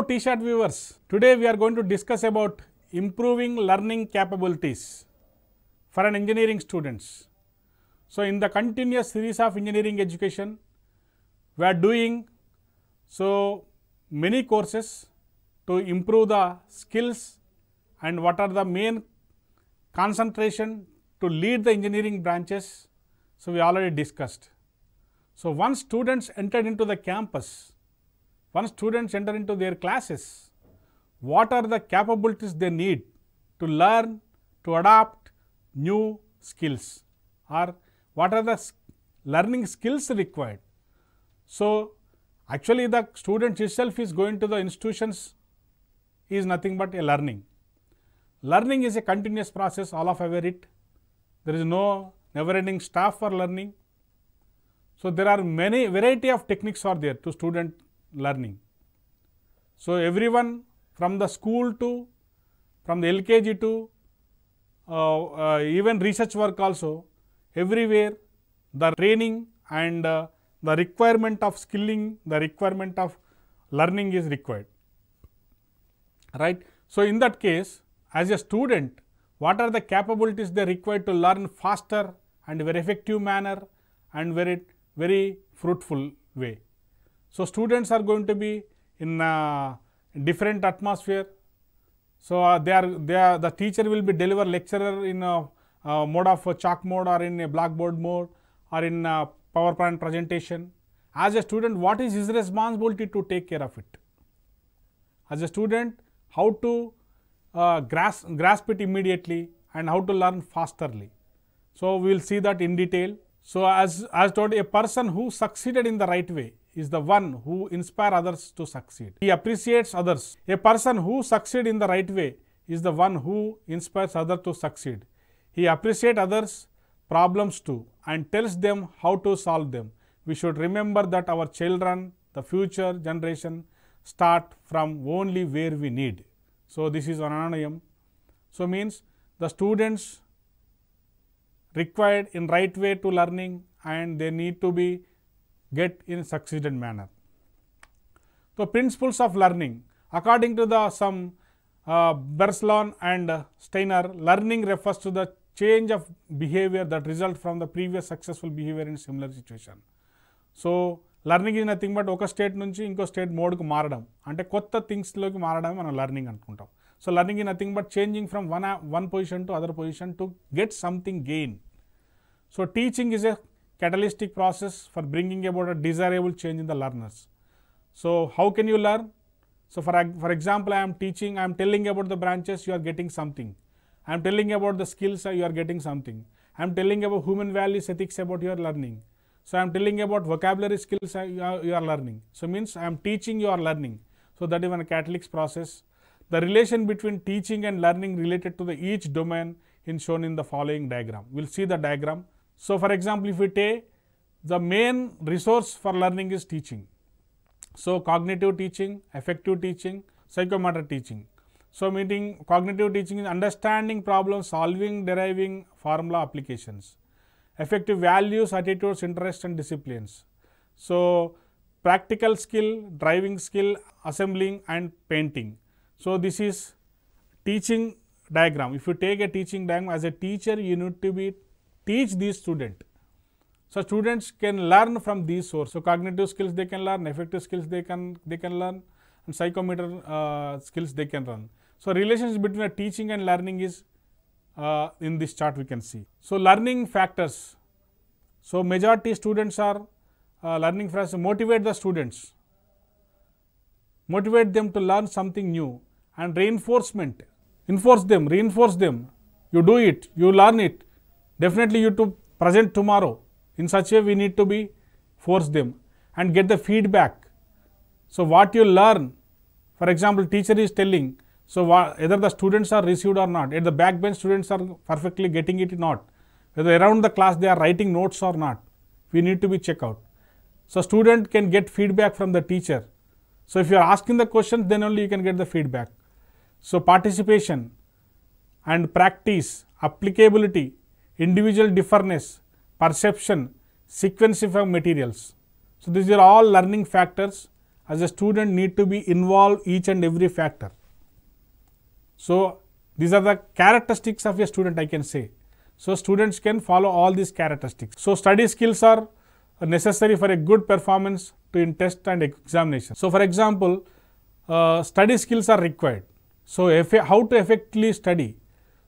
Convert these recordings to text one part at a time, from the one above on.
T-shirt viewers, today we are going to discuss about improving learning capabilities for an engineering students. So, in the continuous series of engineering education, we are doing many courses to improve the skills and what are the main concentration to lead the engineering branches. So, we already discussed. So, once students entered into the campus, once students enter into their classes, what are the capabilities they need to learn, to adopt new skills, or what are the learning skills required. So, actually the student itself is going to the institutions is nothing but a learning. Learning is a continuous process, all of aware it. There is no never ending stop for learning. So, there are many variety of techniques are there to student learning. So, everyone from the school to, from the LKG to even research work also, everywhere the training and the requirement of skilling, the requirement of learning is required, right. So, in that case, as a student, what are the capabilities they required to learn faster and very effective manner and very fruitful way. So, students are going to be in a different atmosphere. So, the teacher will be deliver lecturer in a mode of chalk mode or in a blackboard mode or in a PowerPoint presentation. As a student, what is his responsibility to take care of it? As a student, how to grasp it immediately and how to learn fasterly. So, we will see that in detail. So, as told, a person who succeeded in the right way is the one who inspires others to succeed. He appreciates others. A person who succeeds in the right way is the one who inspires others to succeed. He appreciates others' problems too and tells them how to solve them. We should remember that our children, the future generation, start from only where we need. So, this is Ananayam. So, means the students required in right way to learning and they need to be get in succeeded manner. So, principles of learning according to the some Berslon and Steiner, learning refers to the change of behavior that result from the previous successful behavior in similar situation. So, learning is nothing but oka state nunchi inko state mode ku maradam ante kotta things loki maradam manam learning anukuntam. So, learning is nothing but changing from one position to other position to get something gain. So, teaching is a catalytic process for bringing about a desirable change in the learners. So, how can you learn? So, for example, I am teaching, I am telling about the branches, you are getting something. I am telling about the skills, you are getting something. I am telling about human values, ethics, about your learning. So, I am telling about vocabulary skills, you are learning. So, means I am teaching, you are learning. So, that is one catalytic process. The relation between teaching and learning related to the each domain is shown in the following diagram. We will see the diagram. So, for example, if we take the main resource for learning is teaching. So, cognitive teaching, affective teaching, psychomotor teaching. So, meaning cognitive teaching is understanding problem solving, deriving formula applications. Affective values, attitudes, interests and disciplines. So, practical skill, driving skill, assembling and painting. So, this is teaching diagram. If you take a teaching diagram, as a teacher you need to teach these student. So, students can learn from these sources. So, cognitive skills they can learn, affective skills they can learn and psychomotor skills they can learn. So, relationship between a teaching and learning is in this chart we can see. So, learning factors. So, majority students are learning for us to motivate the students, motivate them to learn something new and reinforcement, reinforce them, you do it, you learn it, definitely you to present tomorrow. In such a way we need to be force them and get the feedback. So, what you learn, for example, teacher is telling, so whether the students are received or not, at the backbench students are perfectly getting it or not, whether around the class they are writing notes or not, we need to be check out. So, student can get feedback from the teacher. So, if you are asking the questions, then only you can get the feedback. So, participation and practice, applicability, individual difference, perception, sequencing of materials. So, these are all learning factors as a student need to be involved each and every factor. So, these are the characteristics of a student, I can say. So, students can follow all these characteristics. So, study skills are necessary for a good performance in test and examination. So, for example, study skills are required. So, how to effectively study.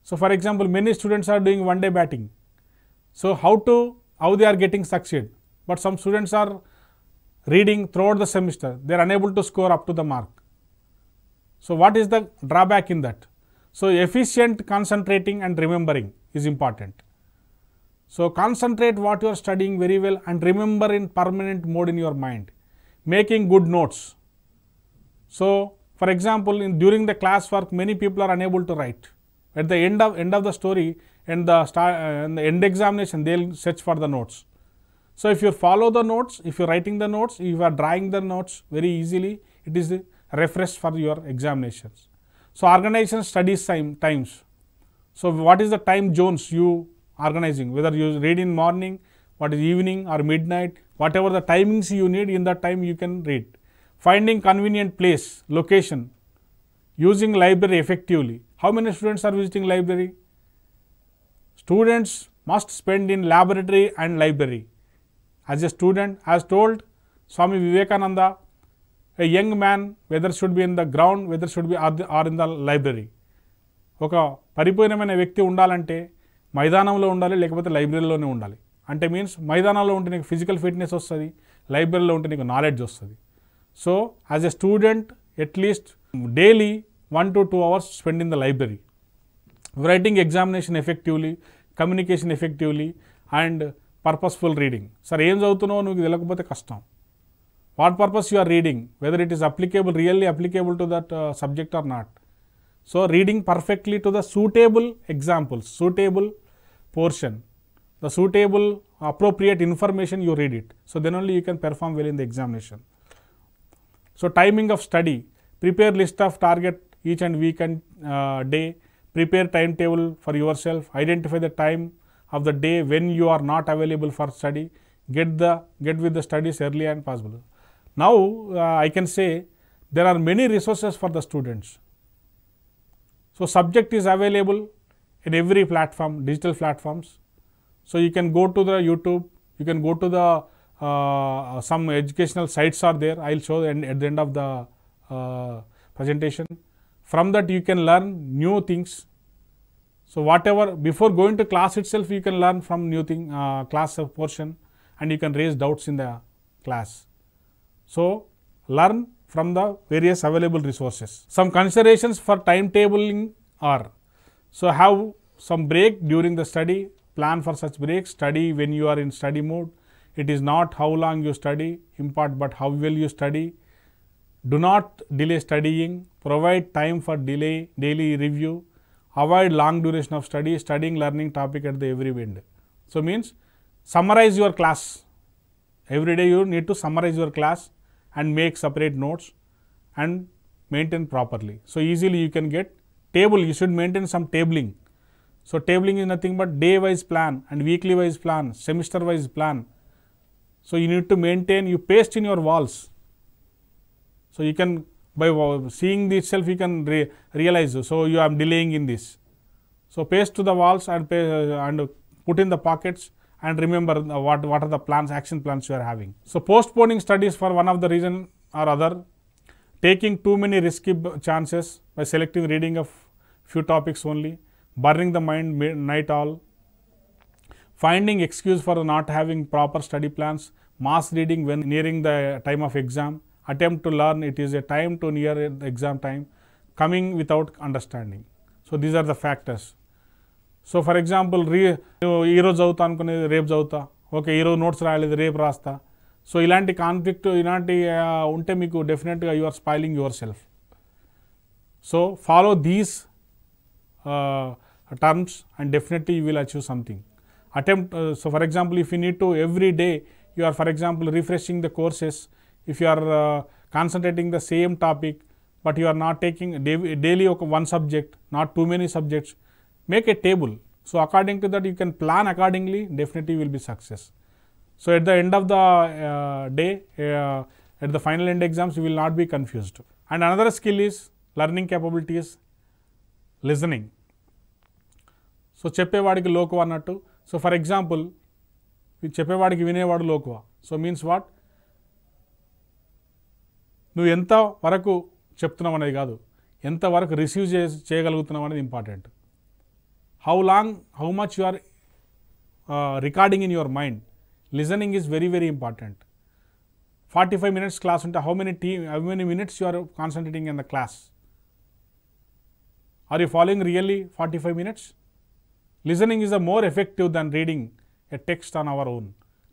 So, for example, many students are doing one day batting. So, how they are getting succeed, but some students are reading throughout the semester, they are unable to score up to the mark. So, what is the drawback in that? So, efficient concentrating and remembering is important. So, concentrate what you are studying very well and remember in permanent mode in your mind, making good notes. So, for example, during the class work, many people are unable to write. At the end of the story and the end examination, they will search for the notes. So, if you follow the notes, if you are writing the notes, if you are drawing the notes very easily, it is refreshed for your examinations. So, organization studies times. So, what is the time zones you organizing, whether you read in morning, what is evening or midnight, whatever the timings you need, in that time you can read. Finding convenient place, location, using library effectively. How many students are visiting library? Students must spend in laboratory and library. As a student, as told Swami Vivekananda, a young man whether should be in the ground, whether should be or in the library. ఒక పరిపూర్ణమైన వ్యక్తి ఉండాలంటే మైదానంలో ఉండాలి, లేకపోతే లైబ్రరీలోనే ఉండాలి. అంటే means మైదానంలో ఉంటే నీకు ఫిజికల్ ఫిట్నెస్ వస్తుంది, లైబ్రరీలో ఉంటే నీకు నాలెడ్జ్ వస్తుంది. So as a student at least daily 1 to 2 hours spend in the library. Writing examination effectively, communication effectively and purposeful reading. Sir, ఏం చదువుతున్నావు నువ్వు తెలియకపోతే కష్టం. What purpose you are reading, whether it is applicable, really applicable to that subject or not. So, reading perfectly to the suitable examples, suitable portion, the suitable appropriate information you read it. So, then only you can perform well in the examination. So, timing of study, prepare list of target each and week and day, prepare timetable for yourself, identify the time of the day when you are not available for study, get with the studies early and possible. Now, I can say there are many resources for the students. So, subject is available in every platform, digital platforms. So, you can go to the YouTube, you can go to the some educational sites are there. I will show at the end of the presentation. From that you can learn new things. So, whatever before going to class itself, you can learn from new thing class portion, and you can raise doubts in the class. So, learn from the various available resources. Some considerations for timetabling are, so have some break during the study, plan for such breaks, study when you are in study mode. It is not how long you study, important, but how well you study. Do not delay studying, provide time for daily review, avoid long duration of study, studying learning topic at the every end. So, means summarize your class. Every day you need to summarize your class and make separate notes and maintain properly. So, easily you can get table, you should maintain some tabling. So, tabling is nothing but day wise plan and weekly wise plan, semester wise plan. So, you need to maintain, you paste in your walls. So, you can by seeing this itself you can realize, so you are delaying in this. So, paste to the walls and put in the pockets and remember what are the plans, action plans you are having. So, postponing studies for one of the reason or other, taking too many risky chances by selecting reading of few topics only, burning the mind night all, finding excuse for not having proper study plans, mass reading when nearing the time of exam, attempt to learn, it is a time to near the exam time, coming without understanding. So, these are the factors. So, for example, ఈ రోజు చదువుతా అనుకునేది రేపు చదువుతా, okay ఈరోజు notes రాయలేదు రేపు రాస్తా. సో, ఇలాంటి కాన్ఫ్లిక్ట్ ఇలాంటి ఉంటే మీకు డెఫినెట్గా you are spoiling yourself. So, follow these terms and definitely you will achieve something. Attempt, so for example, if you need to every day you are for example refreshing the courses, if you are concentrating the same topic, but you are not taking daily one subject, not too many subjects, make a table. So, according to that you can plan accordingly, definitely you will be success. So, at the end of the day At the final end exams, you will not be confused. And another skill is learning capability is listening. So చెప్పేవాడికి లోకువ అన్నట్టు. So for example చెప్పేవాడికి వినేవాడు లోకువ. So means what, నువ్వు ఎంత వరకు చెప్తున్నావు అనేది కాదు, ఎంతవరకు రిసీవ్ చేయగలుగుతున్నావు అనేది important. How much you are recording in your mind. Listening is very very important. 45 minutes class ఉంటే how many minutes you are concentrating in the class? Are you following really 45 minutes? Listening is more effective than reading a text on our own.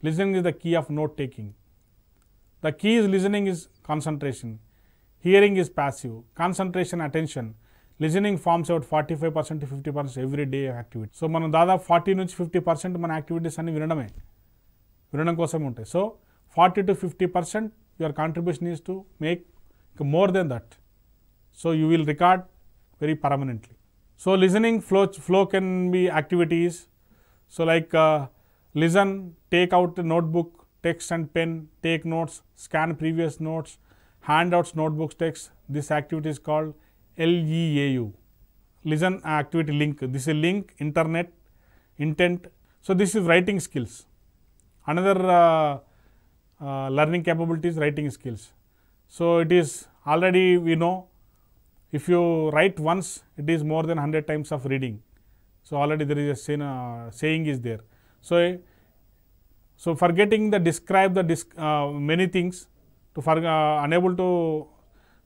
Listening is the key of note taking. The key is listening is concentration. Hearing is passive. Concentration, attention. Listening forms about 45% to 50% every day activity. So మనం దాదాపు 40 నుంచి 50% మన activities అన్ని వినడం కోసం ఉంటాయి. So 40 to 50% your contribution is to make more than that. So you will record very permanently. So listening flow can be activities. So like listen, take out the notebook, text and pen, take notes, scan previous notes, handouts, notebooks, text. This activity is called LEAU. Listen activity link. This is link, internet, intent. So this is writing skills. Another learning capabilities, writing skills. So it is already we know, if you write once, it is more than 100 times of reading. So already there is a saying is there. So forgetting the describe the many things to unable to.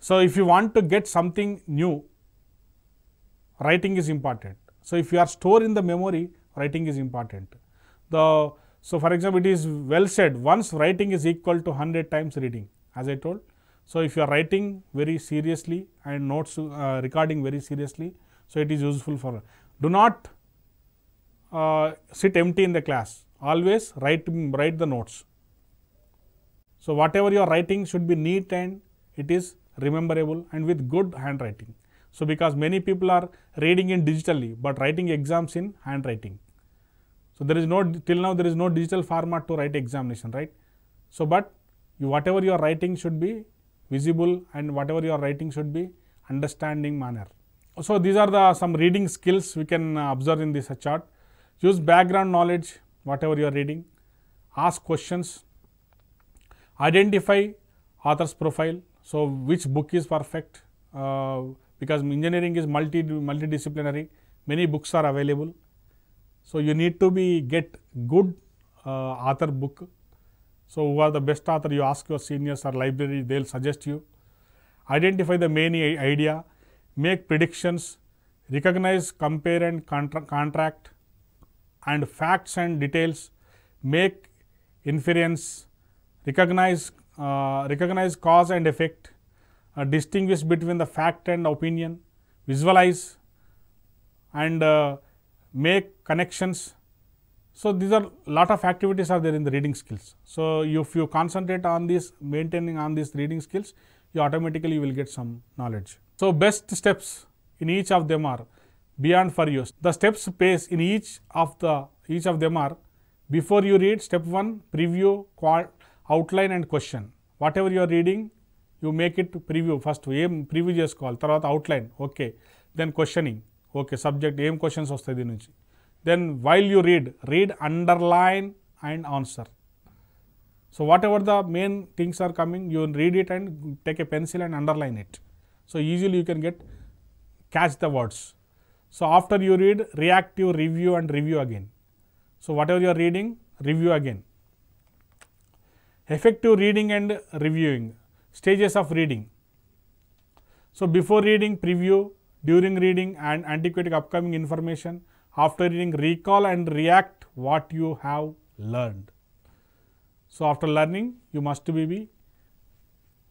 So if you want to get something new, writing is important. So if you are stored in the memory, writing is important. So for example, it is well said, once writing is equal to 100 times reading, as I told. So if you are writing very seriously and notes recording very seriously, so it is useful for. Do not sit empty in the class. Always write the notes. So whatever you are writing should be neat and it is rememberable and with good handwriting. So because many people are reading in digitally but writing exams in handwriting. So there is till now there is no digital format to write examination, right? So but whatever you are writing should be visible and whatever you are writing should be understanding manner. So these are some reading skills we can observe in this chart. Use background knowledge, whatever you are reading. Ask questions. Identify author's profile. So which book is perfect? Because engineering is multidisciplinary. Many books are available. So you need to get good author book. So who are the best author? You ask your seniors or library, they will suggest you. Identify the main idea, make predictions, recognize, compare and contract and facts and details, make inference, recognize cause and effect, distinguish between the fact and opinion, visualize and make connections. So these are lot of activities are there in the reading skills. So if you concentrate on this, maintaining on these reading skills, you automatically will get some knowledge. So best steps in each of them are beyond for use. The steps pace in each of them are: before you read, step 1, preview, outline and question. Whatever you are reading, you make it preview first. Preview chesukovali, tarvata outline, okay, then questioning, okay, subject questions vastayi deen nunchi. Then while you read, underline and answer. So whatever the main things are coming, you read it and take a pencil and underline it. So easily you can catch the words. So after you read, reactive, review and review again. So whatever you are reading, review again. Effective reading and reviewing. Stages of reading. So before reading, preview, during reading and antiquating upcoming information. After reading, recall and react what you have learned. So after learning, you must be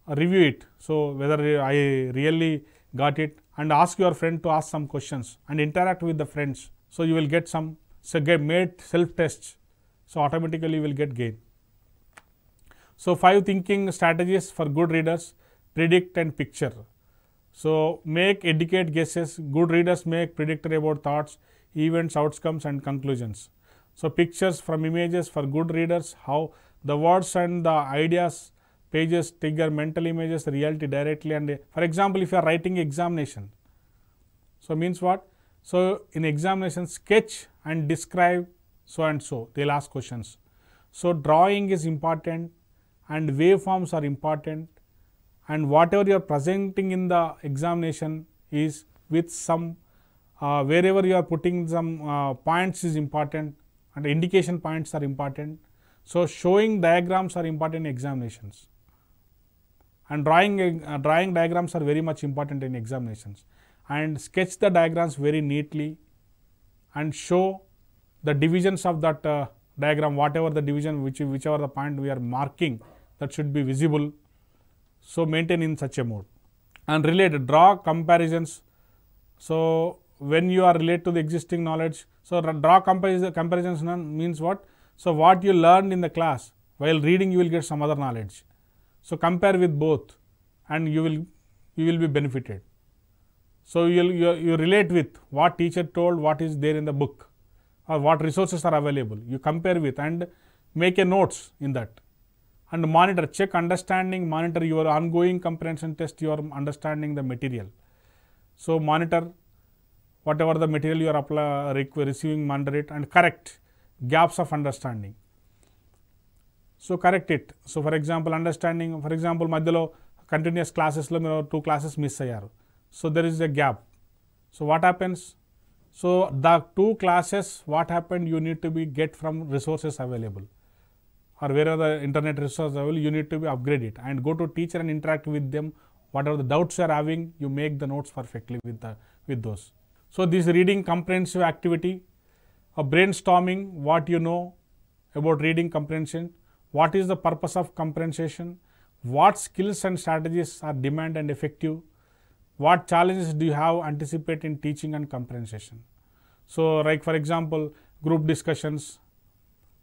review it. So whether I really got it, and ask your friend to ask some questions and interact with the friends. So you will get get made self tests. So automatically you will get gain. So 5 thinking strategies for good readers: predict and picture. So make educate guesses. Good readers make predictor about thoughts, events, outcomes and conclusions. So pictures from images for good readers, how the words and the ideas pages trigger mental images, reality directly. And for example, if you are writing examination, so means what? So in examination, sketch and describe so and so, they will ask questions. So drawing is important and waveforms are important, and whatever you are presenting in the examination is with some wherever you are putting some points is important, and indication points are important. So showing diagrams are important in examinations, and drawing diagrams are very much important in examinations, and sketch the diagrams very neatly and show the divisions of that diagram, whatever the division, whichever the point we are marking, that should be visible. So maintain in such a mode. And relate, draw comparisons. So when you are relate to the existing knowledge, so draw comparisons means what? So what you learned in the class, while reading you will get some other knowledge. So compare with both and you will be benefited. So you relate with what teacher told, what is there in the book, or what resources are available. You compare with and make a notes in that. And monitor, check understanding, monitor your ongoing comprehension test, you are understanding the material. So monitor whatever the material you are receiving, monitor it and correct gaps of understanding. So correct it. So for example, understanding, for example, madhyalo continuous classes lo meer 2 classes miss ayyaru. So there is a gap. So what happens? So the 2 classes, what happened, you need to be get from resources available, or wherever the internet resources available, you need to be upgrade it and go to teacher and interact with them. Whatever the doubts you are having, you make the notes perfectly with those. So this reading comprehensive activity, a brainstorming what you know about reading comprehension, what is the purpose of comprehension, what skills and strategies are demand and effective, what challenges do you have anticipate in teaching and comprehension. So like for example, group discussions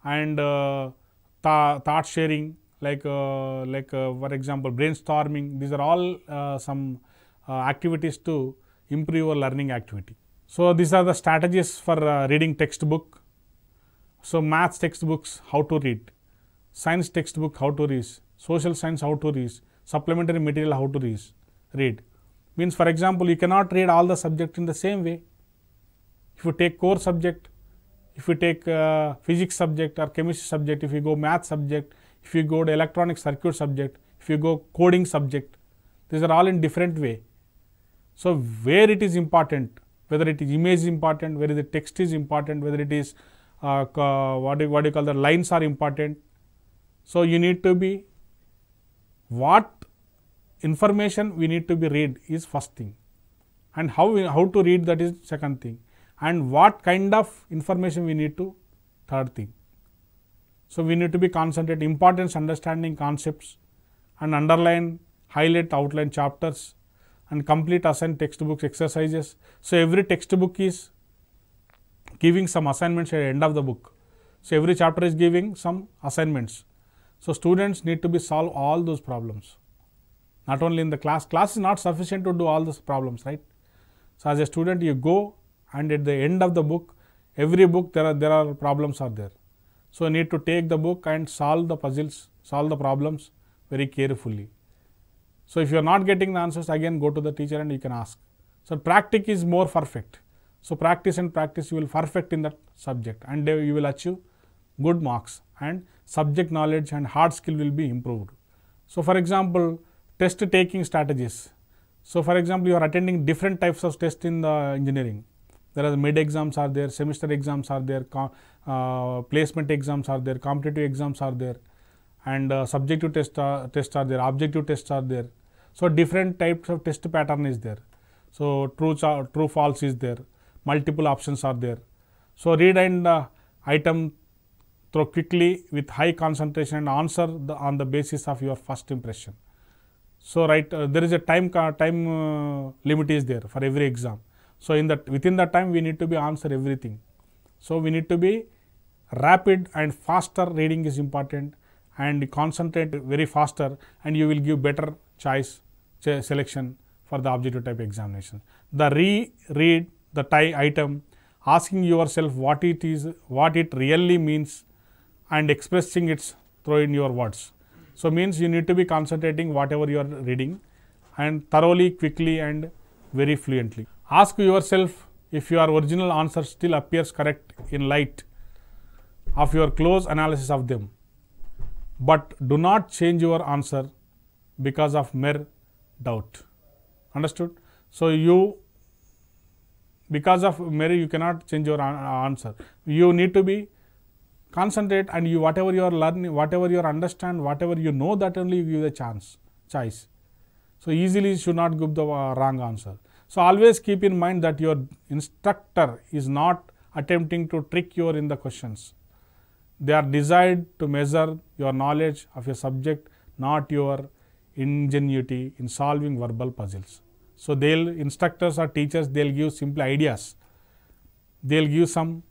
and thought sharing, like for example brainstorming, these are all some activities to improve your learning activity. So these are the strategies for reading textbook. So maths textbooks, how to read, science textbook, how to read, social science, how to read, supplementary material, how to read. Means for example, you cannot read all the subject in the same way. If you take core subject, if you take physics subject or chemistry subject, if you go math subject, if you go to electronic circuit subject, if you go coding subject, these are all in different way. So where it is important, whether it is image is important, whether the text is important, whether it is what do you call the lines are important. So you need to be, what information we need to be read is first thing, and how to read, that is second thing, and what kind of information we need to third thing. So we need to be concentrate importance understanding concepts and underline, highlight, outline chapters and complete assign textbooks exercises. So every textbook is giving some assignments at the end of the book. So every chapter is giving some assignments. So students need to be solve all those problems. Not only in the class is not sufficient to do all those problems, right? So as a student you go, and at the end of the book, every book there are problems are there. So you need to take the book and solve the puzzles, solve the problems very carefully. So if you are not getting the answers, again go to the teacher and you can ask. So practice is more perfect. So practice and practice, you will perfect in that subject and you will achieve good marks, and subject knowledge and hard skill will be improved. So for example, test taking strategies. So for example, you are attending different types of tests in the engineering. There are mid exams are there, semester exams are there, placement exams are there, competitive exams are there, and subjective tests are there, objective tests are there. So different types of test pattern is there. So true false is there, multiple options are there. So read and item through quickly with high concentration and answer on the basis of your first impression. So there is a time limit is there for every exam. So within that time we need to be answer everything. So we need to be rapid and faster reading is important, and concentrate very faster, and you will give better choice selection for the objective type examination. The read the item, asking yourself what it is, what it really means, and expressing it through in your words. So, means you need to be concentrating whatever you are reading and thoroughly, quickly and very fluently. Ask yourself if your original answer still appears correct in light of your close analysis of them, but do not change your answer because of mere doubt. Understood? So, because of mere you cannot change your answer. You need to be concentrate, and you whatever you are learning, whatever you understand, whatever you know, that only you give the choice. So, easily you should not give the wrong answer. So, always keep in mind that your instructor is not attempting to trick you in the questions. They are designed to measure your knowledge of a subject, not your ingenuity in solving verbal puzzles. So, instructors or teachers, they will give simple ideas, they will give some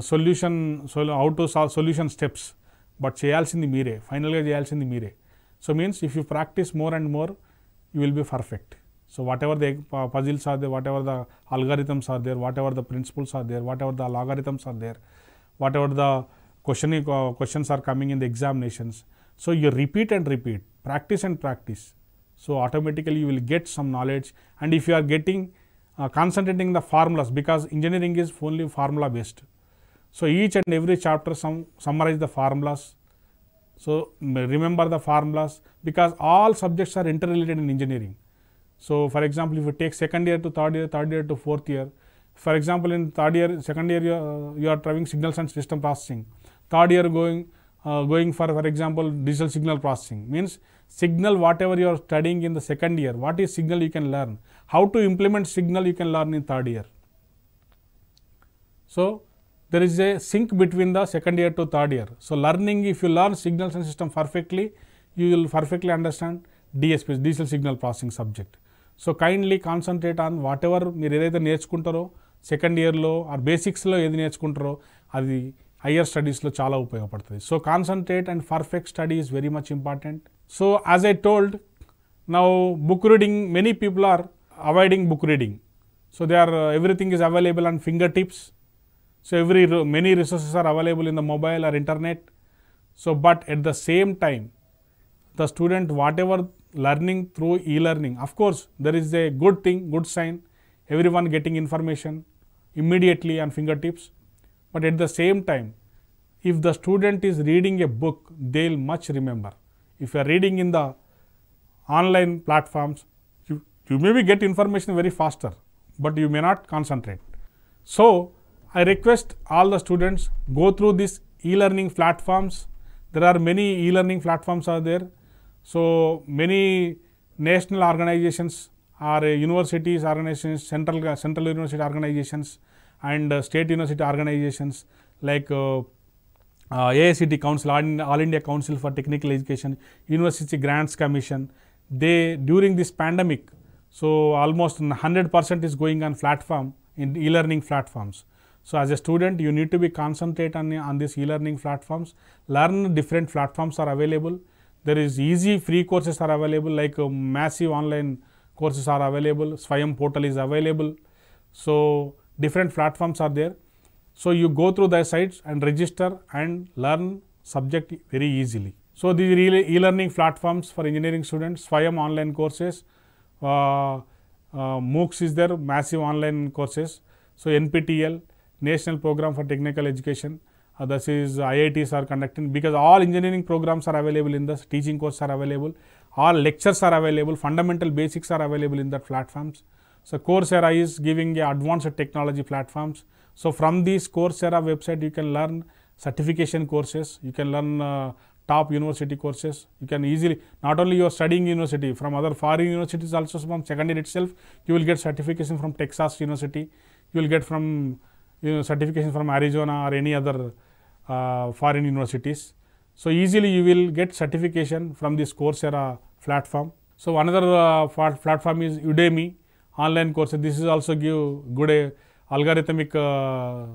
solution, how to solve solution steps, but cheyalsindi meere, finally cheyalsindi meere. So, means if you practice more and more, you will be perfect. So, whatever the puzzles are there, whatever the algorithms are there, whatever the principles are there, whatever the logarithms are there, whatever the questions are coming in the examinations. So, you repeat and repeat, practice and practice. So, automatically you will get some knowledge, and if you are getting concentrating the formulas, because engineering is only formula based. So, each and every chapter summarize the formulas. So, remember the formulas, because all subjects are interrelated in engineering. So, for example, if you take second year to third year to fourth year, for example, in second year you are trying signals and system processing, third year going for example, digital signal processing, means signal whatever you are studying in the second year, what is signal you can learn, how to implement signal you can learn in third year. So, there is a sync between the second year to third year. So, learning, if you learn signals and system perfectly, you will perfectly understand DSP, digital signal processing subject. So, kindly concentrate on whatever మీరు ఏదైతే నేర్చుకుంటారో second ఇయర్లో are బేసిక్స్లో ఏది నేర్చుకుంటారో అది higher స్టడీస్లో చాలా ఉపయోగపడుతుంది. So, concentrate and perfect study is very much important. So, as I told, now book reading, many people are avoiding book reading. So, everything is available on fingertips. So, many resources are available in the mobile or internet. So, but at the same time, the student whatever learning through e-learning, of course, there is a good thing, good sign, everyone getting information immediately on fingertips. But at the same time, if the student is reading a book, they will much remember. If you are reading in the online platforms, you maybe get information very faster, but you may not concentrate. So, I request all the students go through these e-learning platforms. There are many e-learning platforms are there. So, many national organizations or universities organizations, central university organizations and state university organizations like AICT Council, All India Council for Technical Education, University Grants Commission, they during this pandemic, so almost 100% is going on platform in e-learning platforms. So, as a student, you need to be concentrate on these e-learning platforms, learn different platforms are available. There is easy free courses are available, like massive online courses are available, Swayam portal is available. So, different platforms are there. So, you go through their sites and register and learn subject very easily. So, these e-learning platforms for engineering students, Swayam online courses, MOOCs is there, massive online courses. So, NPTEL, National Program for Technical Education, this is IITs are conducting, because all engineering programs are available in this, teaching courses are available, all lectures are available, fundamental basics are available in that platforms. So, Coursera is giving a advanced technology platforms. So, from this Coursera website, you can learn certification courses, you can learn top university courses. You can easily, not only you are studying university, from other foreign universities also, from second year itself, you will get certification from Texas University, you will get from certification from Arizona or any other foreign universities. So, easily you will get certification from this Coursera platform. So, another platform is Udemy online courses. This is also give good algorithmic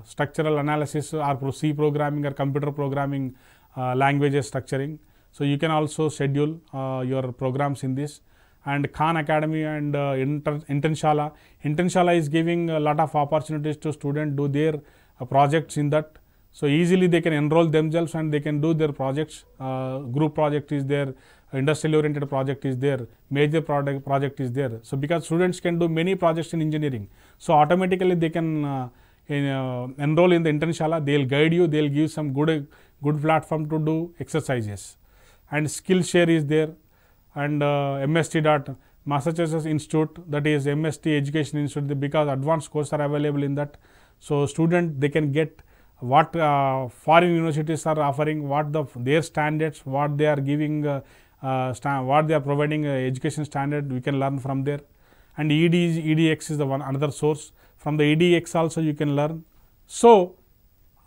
structural analysis or C programming or computer programming languages structuring. So, you can also schedule your programs in this. And Khan Academy and Intenshala is giving a lot of opportunities to students do their projects in that. So, easily they can enroll themselves and they can do their projects, group project is there, industrial oriented project is there, major project is there. So, because students can do many projects in engineering. So, automatically they can enroll in the Internshala, they will guide you, they will give some good platform to do exercises, and Skillshare is there, and MST. Massachusetts Institute, that is MST Education Institute, because advanced courses are available in that. So, student they can get what foreign universities are offering, what their standards, what they are giving, what they are providing education standard, we can learn from there. And EDX is the another source. From the EDX also you can learn. So,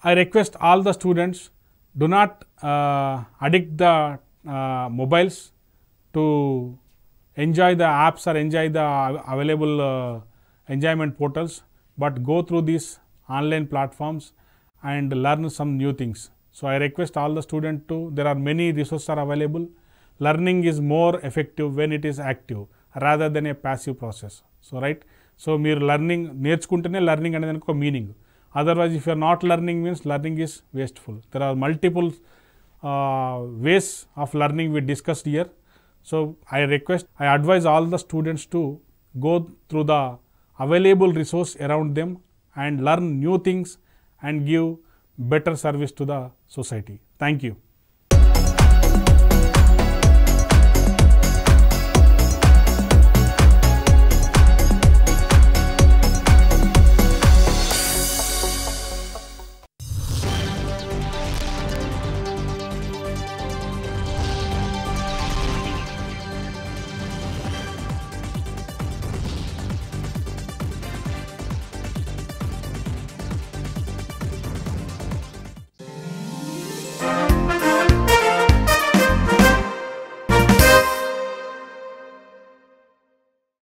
I request all the students, do not addict the mobiles to enjoy the apps or enjoy the available enjoyment portals, but go through these online platforms and learn some new things. So, I request all the students to, there are many resources are available. Learning is more effective when it is active rather than a passive process. So, right. So, మీరు learning నేర్చుకుంటేనే learning అనేది ఒక meaning. Otherwise, if you are not learning means learning is wasteful. There are multiple ways of learning we discussed here. So, I advise all the students to go through the available resource around them and learn new things and give better service to the society. Thank you.